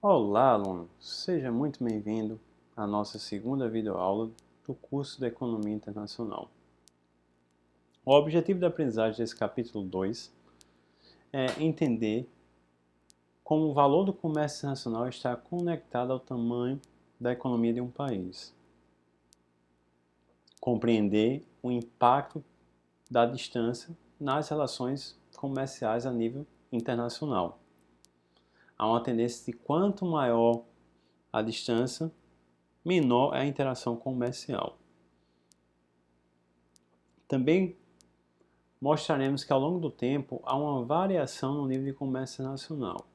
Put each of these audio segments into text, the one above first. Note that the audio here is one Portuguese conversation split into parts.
Olá, aluno! Seja muito bem-vindo à nossa segunda videoaula do curso de Economia Internacional. O objetivo da aprendizagem desse capítulo 2 é entender como o valor do comércio internacional está conectado ao tamanho da economia de um país. Compreender o impacto da distância nas relações comerciais a nível internacional. Há uma tendência de quanto maior a distância, menor é a interação comercial. Também mostraremos que ao longo do tempo há uma variação no nível de comércio nacional,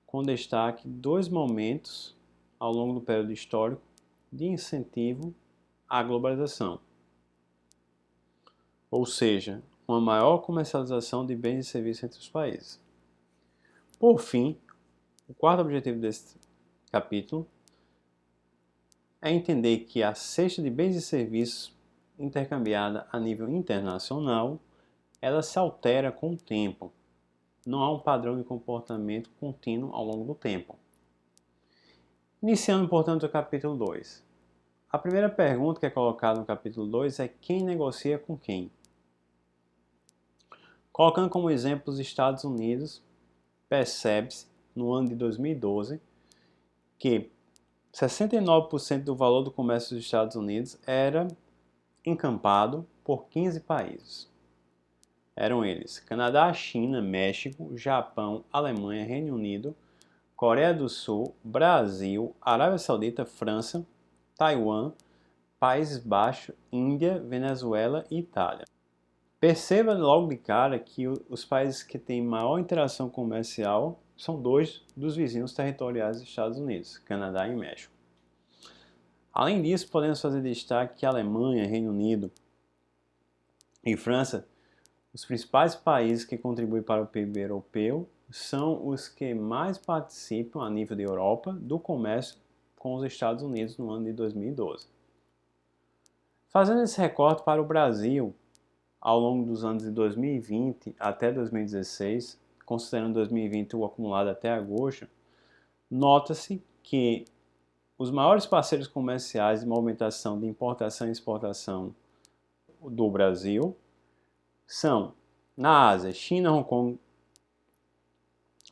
com destaque dois momentos ao longo do período histórico de incentivo à globalização, ou seja, uma maior comercialização de bens e serviços entre os países. Por fim, o quarto objetivo deste capítulo é entender que a cesta de bens e serviços intercambiada a nível internacional ela se altera com o tempo. Não há um padrão de comportamento contínuo ao longo do tempo. Iniciando, portanto, o capítulo 2. A primeira pergunta que é colocada no capítulo 2 é quem negocia com quem? Colocando como exemplo os Estados Unidos, percebe-se, no ano de 2012, que 69% do valor do comércio dos Estados Unidos era encampado por 15 países. Eram eles Canadá, China, México, Japão, Alemanha, Reino Unido, Coreia do Sul, Brasil, Arábia Saudita, França, Taiwan, Países Baixos, Índia, Venezuela e Itália. Perceba logo de cara que os países que têm maior interação comercial são dois dos vizinhos territoriais dos Estados Unidos, Canadá e México. Além disso, podemos fazer destaque que Alemanha, Reino Unido e França, os principais países que contribuem para o PIB europeu, são os que mais participam a nível da Europa do comércio com os Estados Unidos no ano de 2012. Fazendo esse recorte para o Brasil, ao longo dos anos de 2020 até 2016, considerando 2020 o acumulado até agosto, nota-se que os maiores parceiros comerciais de movimentação de importação e exportação do Brasil são, na Ásia, China, Hong Kong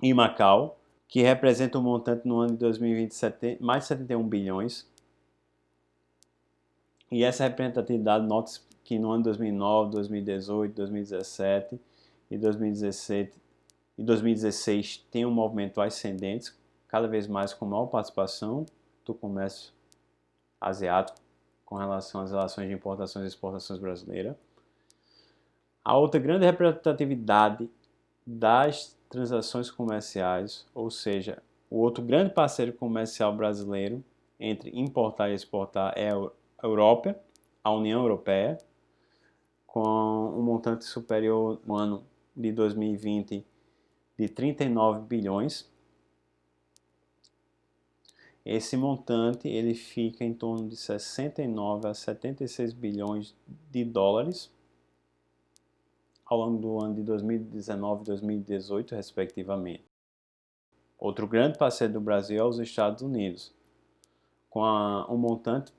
e Macau, que representam um montante no ano de 2020 mais de 71 bilhões. E essa representatividade, nota-se que no ano de 2009, 2018, 2017 e 2016 tem um movimento ascendente, cada vez mais com maior participação do comércio asiático com relação às relações de importações e exportações brasileiras. A outra grande representatividade das transações comerciais, ou seja, o outro grande parceiro comercial brasileiro entre importar e exportar é a Europa, a União Europeia, com um montante superior no ano de 2020 de 39 bilhões. Esse montante ele fica em torno de 69 a 76 bilhões de dólares ao longo do ano de 2019 e 2018, respectivamente. Outro grande parceiro do Brasil é os Estados Unidos, com um montante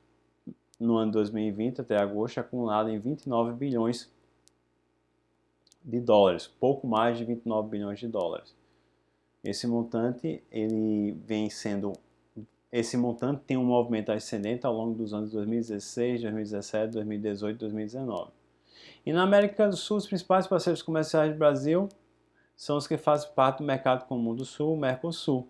no ano de 2020 até agosto acumulado em 29 bilhões de dólares, pouco mais de 29 bilhões de dólares. Esse montante tem um movimento ascendente ao longo dos anos 2016, 2017, 2018 e 2019. E na América do Sul, os principais parceiros comerciais do Brasil são os que fazem parte do Mercado Comum do Sul, o Mercosul.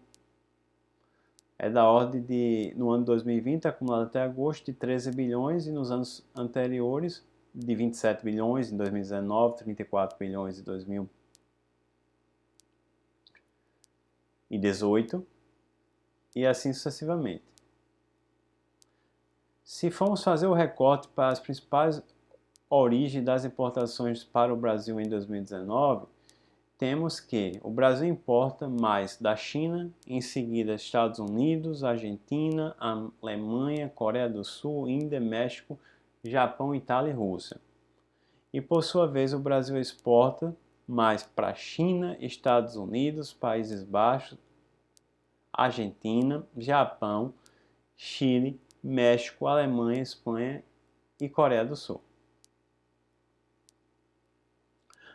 É da ordem de, no ano de 2020, acumulado até agosto, de 13 bilhões e nos anos anteriores, de 27 bilhões em 2019, 34 bilhões em 2018 e assim sucessivamente. Se formos fazer o recorte para as principais origens das importações para o Brasil em 2019, temos que o Brasil importa mais da China, em seguida Estados Unidos, Argentina, Alemanha, Coreia do Sul, Índia, México, Japão, Itália e Rússia. E por sua vez o Brasil exporta mais para a China, Estados Unidos, Países Baixos, Argentina, Japão, Chile, México, Alemanha, Espanha e Coreia do Sul.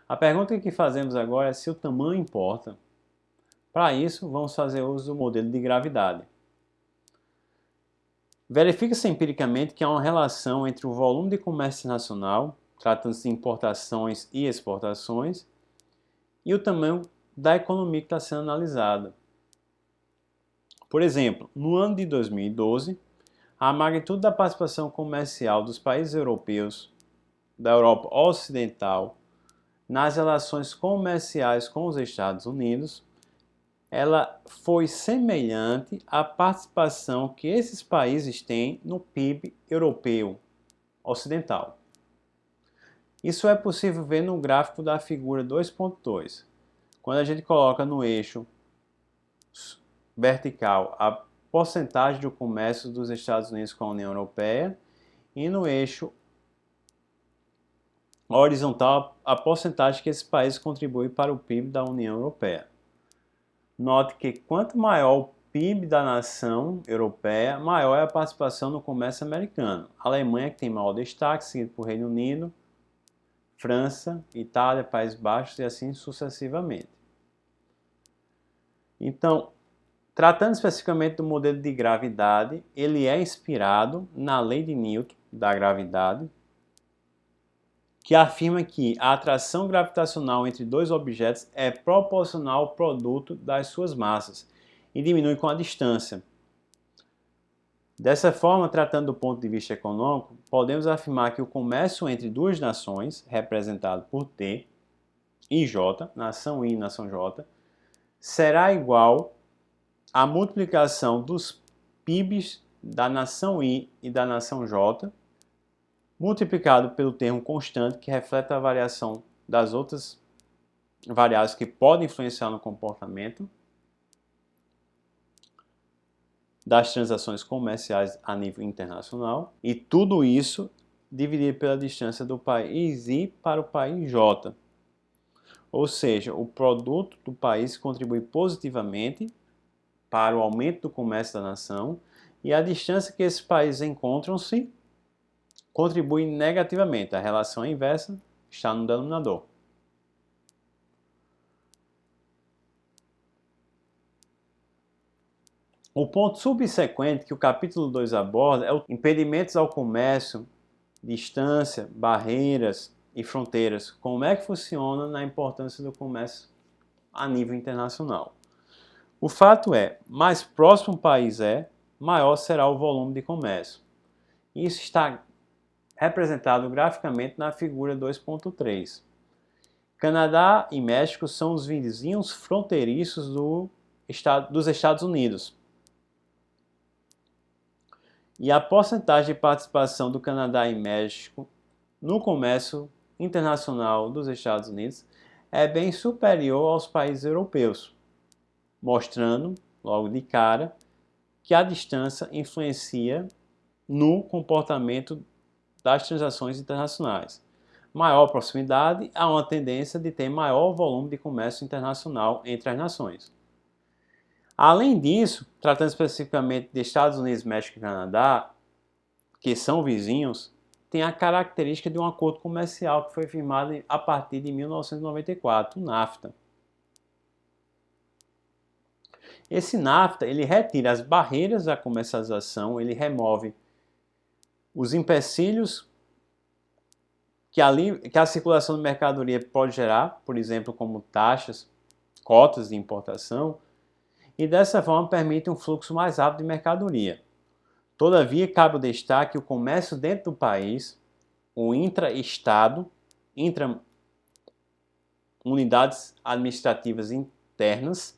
A pergunta que fazemos agora é se o tamanho importa. Para isso, vamos fazer uso do modelo de gravidade. Verifica-se empiricamente que há uma relação entre o volume de comércio internacional, tratando-se de importações e exportações, e o tamanho da economia que está sendo analisada. Por exemplo, no ano de 2012, a magnitude da participação comercial dos países europeus, da Europa Ocidental, nas relações comerciais com os Estados Unidos, ela foi semelhante à participação que esses países têm no PIB europeu ocidental. Isso é possível ver no gráfico da figura 2.2. Quando a gente coloca no eixo vertical a porcentagem do comércio dos Estados Unidos com a União Europeia e no eixo horizontal a porcentagem que esses países contribuem para o PIB da União Europeia. Note que quanto maior o PIB da nação europeia, maior é a participação no comércio americano. A Alemanha que tem maior destaque, seguido por Reino Unido, França, Itália, Países Baixos e assim sucessivamente. Então, tratando especificamente do modelo de gravidade, ele é inspirado na lei de Newton da gravidade, que afirma que a atração gravitacional entre dois objetos é proporcional ao produto das suas massas e diminui com a distância. Dessa forma, tratando do ponto de vista econômico, podemos afirmar que o comércio entre duas nações, representado por T e J, nação I e nação J, será igual à multiplicação dos PIBs da nação I e da nação J, multiplicado pelo termo constante, que reflete a variação das outras variáveis que podem influenciar no comportamento das transações comerciais a nível internacional, e tudo isso dividido pela distância do país I para o país J. Ou seja, o produto do país contribui positivamente para o aumento do comércio da nação e a distância que esses países encontram-se contribui negativamente. A relação é inversa, está no denominador. O ponto subsequente que o capítulo 2 aborda é os impedimentos ao comércio, distância, barreiras e fronteiras. Como é que funciona na importância do comércio a nível internacional? O fato é, mais próximo o país é, maior será o volume de comércio. Isso está representado graficamente na figura 2.3. Canadá e México são os vizinhos fronteiriços dos Estados Unidos. E a porcentagem de participação do Canadá e México no comércio internacional dos Estados Unidos é bem superior aos países europeus, mostrando, logo de cara, que a distância influencia no comportamento das transações internacionais. Maior proximidade há uma tendência de ter maior volume de comércio internacional entre as nações. Além disso, tratando especificamente de Estados Unidos, México e Canadá, que são vizinhos, tem a característica de um acordo comercial que foi firmado a partir de 1994, o NAFTA. Esse NAFTA ele retira as barreiras à comercialização, ele remove os empecilhos que a circulação de mercadoria pode gerar, por exemplo, como taxas, cotas de importação, e dessa forma permite um fluxo mais rápido de mercadoria. Todavia, cabe o destaque o comércio dentro do país, o intra-estado, intra-unidades administrativas internas,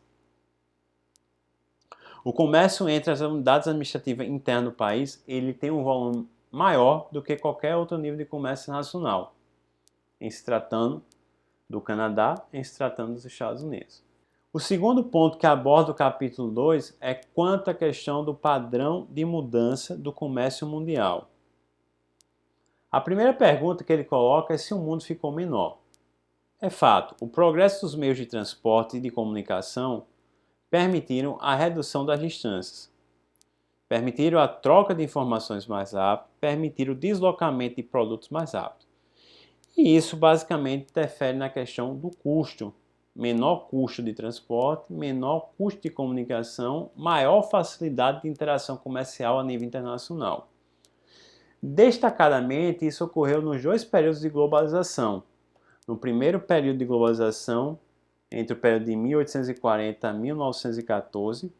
o comércio entre as unidades administrativas internas do país, ele tem um volume maior do que qualquer outro nível de comércio nacional, em se tratando do Canadá, em se tratando dos Estados Unidos. O segundo ponto que aborda o capítulo 2 é quanto à questão do padrão de mudança do comércio mundial. A primeira pergunta que ele coloca é se o mundo ficou menor. É fato, o progresso dos meios de transporte e de comunicação permitiram a redução das distâncias, permitiram a troca de informações mais rápido, permitiram o deslocamento de produtos mais rápido. E isso basicamente interfere na questão do custo. Menor custo de transporte, menor custo de comunicação, maior facilidade de interação comercial a nível internacional. Destacadamente, isso ocorreu nos dois períodos de globalização. No primeiro período de globalização, entre o período de 1840 a 1914,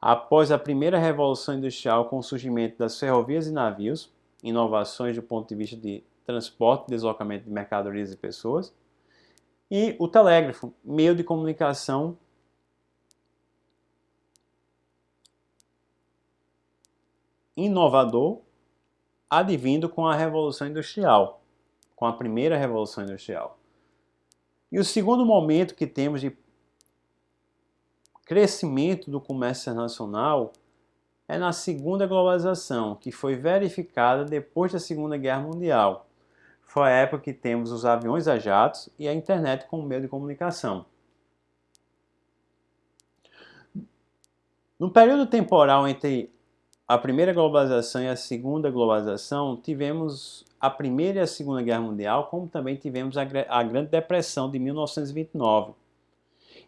após a primeira Revolução Industrial com o surgimento das ferrovias e navios, inovações do ponto de vista de transporte e deslocamento de mercadorias e pessoas, e o telégrafo, meio de comunicação inovador, advindo com a Revolução Industrial, com a primeira Revolução Industrial. E o segundo momento que temos de crescimento do comércio internacional é na segunda globalização, que foi verificada depois da Segunda Guerra Mundial. Foi a época que temos os aviões a jatos e a internet como meio de comunicação. No período temporal entre a primeira globalização e a segunda globalização, tivemos a Primeira e a Segunda Guerra Mundial, como também tivemos a Grande Depressão de 1929.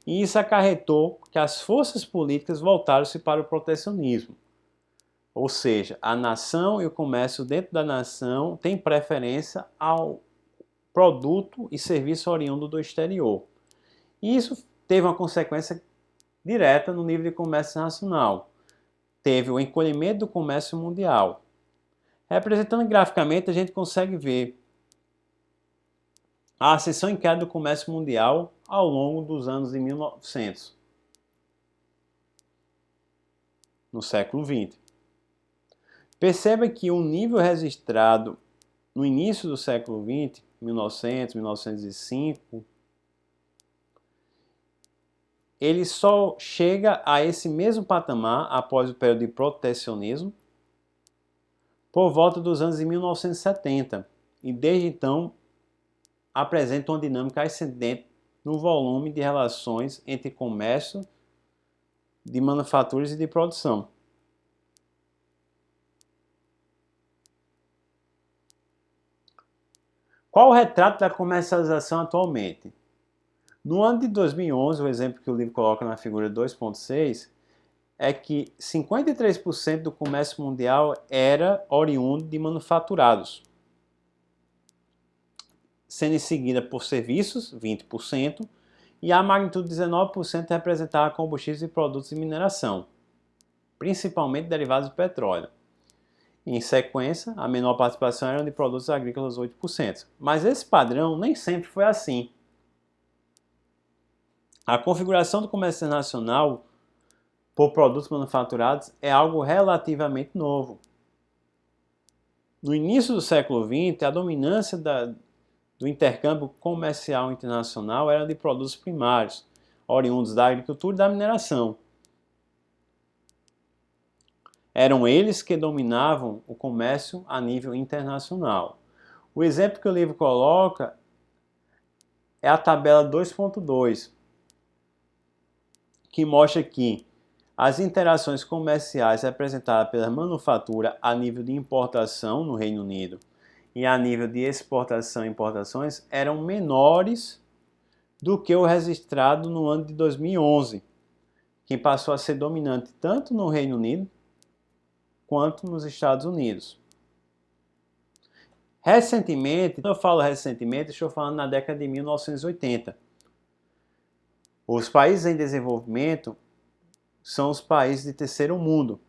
E isso acarretou que as forças políticas voltaram-se para o protecionismo. Ou seja, a nação e o comércio dentro da nação têm preferência ao produto e serviço oriundo do exterior. E isso teve uma consequência direta no nível de comércio nacional. Teve o encolhimento do comércio mundial. Representando graficamente, a gente consegue ver a ascensão em queda do comércio mundial ao longo dos anos de 1900, no século XX. Perceba que o nível registrado no início do século XX, 1900, 1905, ele só chega a esse mesmo patamar após o período de protecionismo por volta dos anos de 1970, e desde então apresenta uma dinâmica ascendente no volume de relações entre comércio, de manufaturas e de produção. Qual o retrato da comercialização atualmente? No ano de 2011, o exemplo que o livro coloca na figura 2.6 é que 53% do comércio mundial era oriundo de manufaturados, sendo em seguida por serviços, 20%, e a magnitude 19% representava combustíveis e produtos de mineração, principalmente derivados do petróleo. Em sequência, a menor participação era de produtos agrícolas, 8%. Mas esse padrão nem sempre foi assim. A configuração do comércio internacional por produtos manufaturados é algo relativamente novo. No início do século XX, a dominância do intercâmbio comercial internacional era de produtos primários, oriundos da agricultura e da mineração. Eram eles que dominavam o comércio a nível internacional. O exemplo que o livro coloca é a tabela 2.2, que mostra que as interações comerciais representadas pela manufatura a nível de importação no Reino Unido e a nível de exportação e importações eram menores do que o registrado no ano de 2011, que passou a ser dominante tanto no Reino Unido quanto nos Estados Unidos. Recentemente, quando eu falo recentemente, estou falando na década de 1980. Os países em desenvolvimento são os países de terceiro mundo.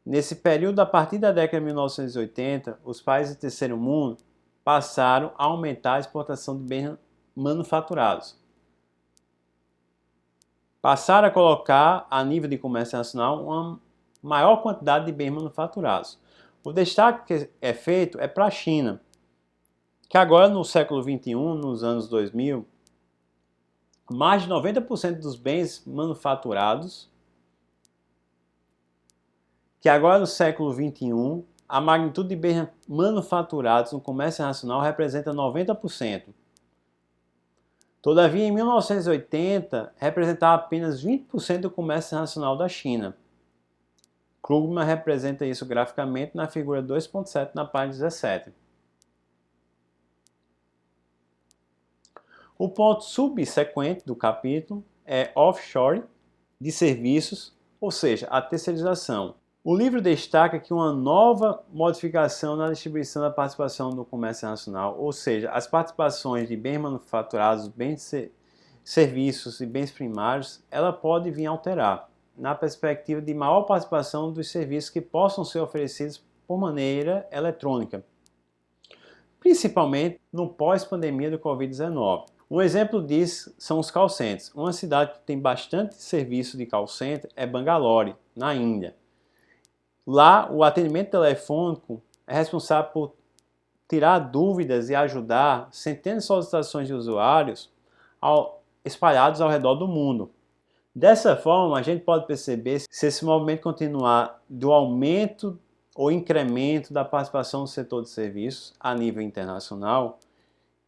Nesse período, a partir da década de 1980, os países de terceiro mundo passaram a aumentar a exportação de bens manufaturados. Passaram a colocar a nível de comércio nacional uma maior quantidade de bens manufaturados. O destaque que é feito é para a China, que agora no século XXI, nos anos 2000, mais de 90% dos bens manufaturados, que agora no século XXI, a magnitude de bens manufaturados no comércio nacional representa 90%. Todavia, em 1980, representava apenas 20% do comércio internacional da China. Krugman representa isso graficamente na figura 2.7 na página 17. O ponto subsequente do capítulo é offshore de serviços, ou seja, a terceirização. O livro destaca que uma nova modificação na distribuição da participação do comércio internacional, ou seja, as participações de bens manufaturados, serviços e bens primários, ela pode vir a alterar, na perspectiva de maior participação dos serviços que possam ser oferecidos por maneira eletrônica, principalmente no pós-pandemia do Covid-19. Um exemplo disso são os call centers. Uma cidade que tem bastante serviço de call center é Bangalore, na Índia. Lá, o atendimento telefônico é responsável por tirar dúvidas e ajudar centenas de solicitações de usuários espalhados ao redor do mundo. Dessa forma, a gente pode perceber se esse movimento continuar do aumento ou incremento da participação do setor de serviços a nível internacional,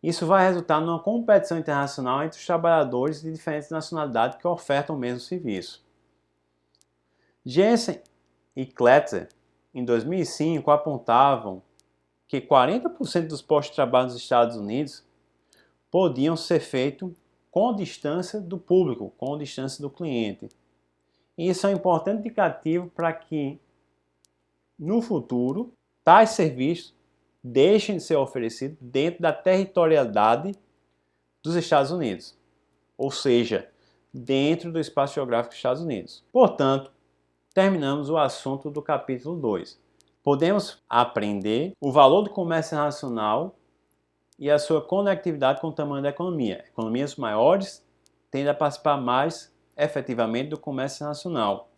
isso vai resultar numa competição internacional entre os trabalhadores de diferentes nacionalidades que ofertam o mesmo serviço. Jensen e Kletzer, em 2005, apontavam que 40% dos postos de trabalho nos Estados Unidos podiam ser feitos com distância do público, com distância do cliente. E isso é um importante indicativo para que, no futuro, tais serviços deixem de ser oferecidos dentro da territorialidade dos Estados Unidos, ou seja, dentro do espaço geográfico dos Estados Unidos. Portanto, terminamos o assunto do capítulo 2. Podemos aprender o valor do comércio internacional e a sua conectividade com o tamanho da economia. Economias maiores tendem a participar mais efetivamente do comércio internacional.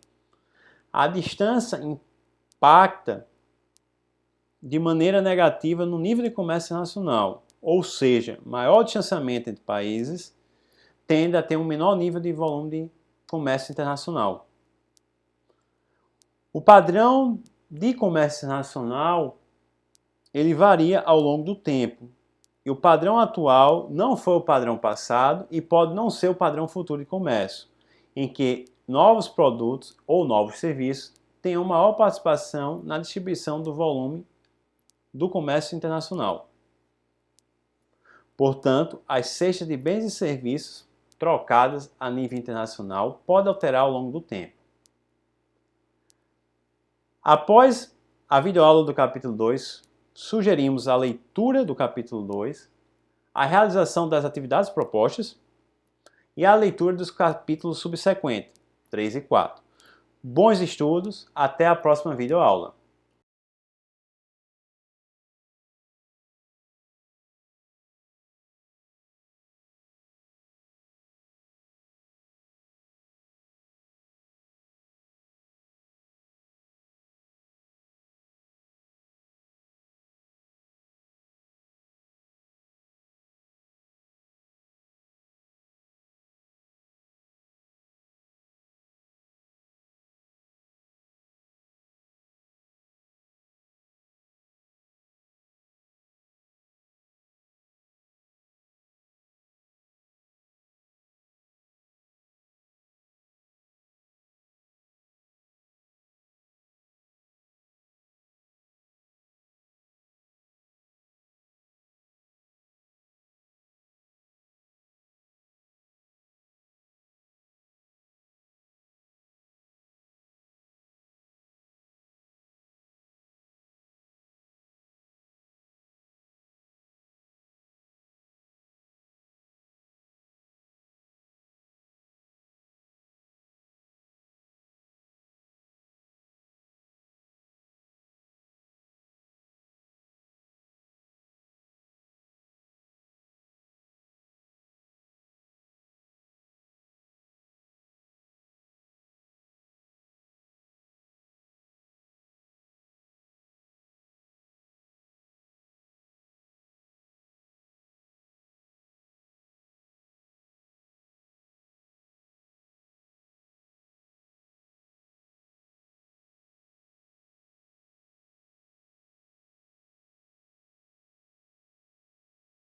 A distância impacta de maneira negativa no nível de comércio internacional, ou seja, maior distanciamento entre países tende a ter um menor nível de volume de comércio internacional. O padrão de comércio internacional ele varia ao longo do tempo. E o padrão atual não foi o padrão passado e pode não ser o padrão futuro de comércio, em que novos produtos ou novos serviços tenham maior participação na distribuição do volume do comércio internacional. Portanto, as cestas de bens e serviços trocadas a nível internacional podem alterar ao longo do tempo. Após a videoaula do capítulo 2, sugerimos a leitura do capítulo 2, a realização das atividades propostas e a leitura dos capítulos subsequentes, 3 e 4. Bons estudos, até a próxima videoaula.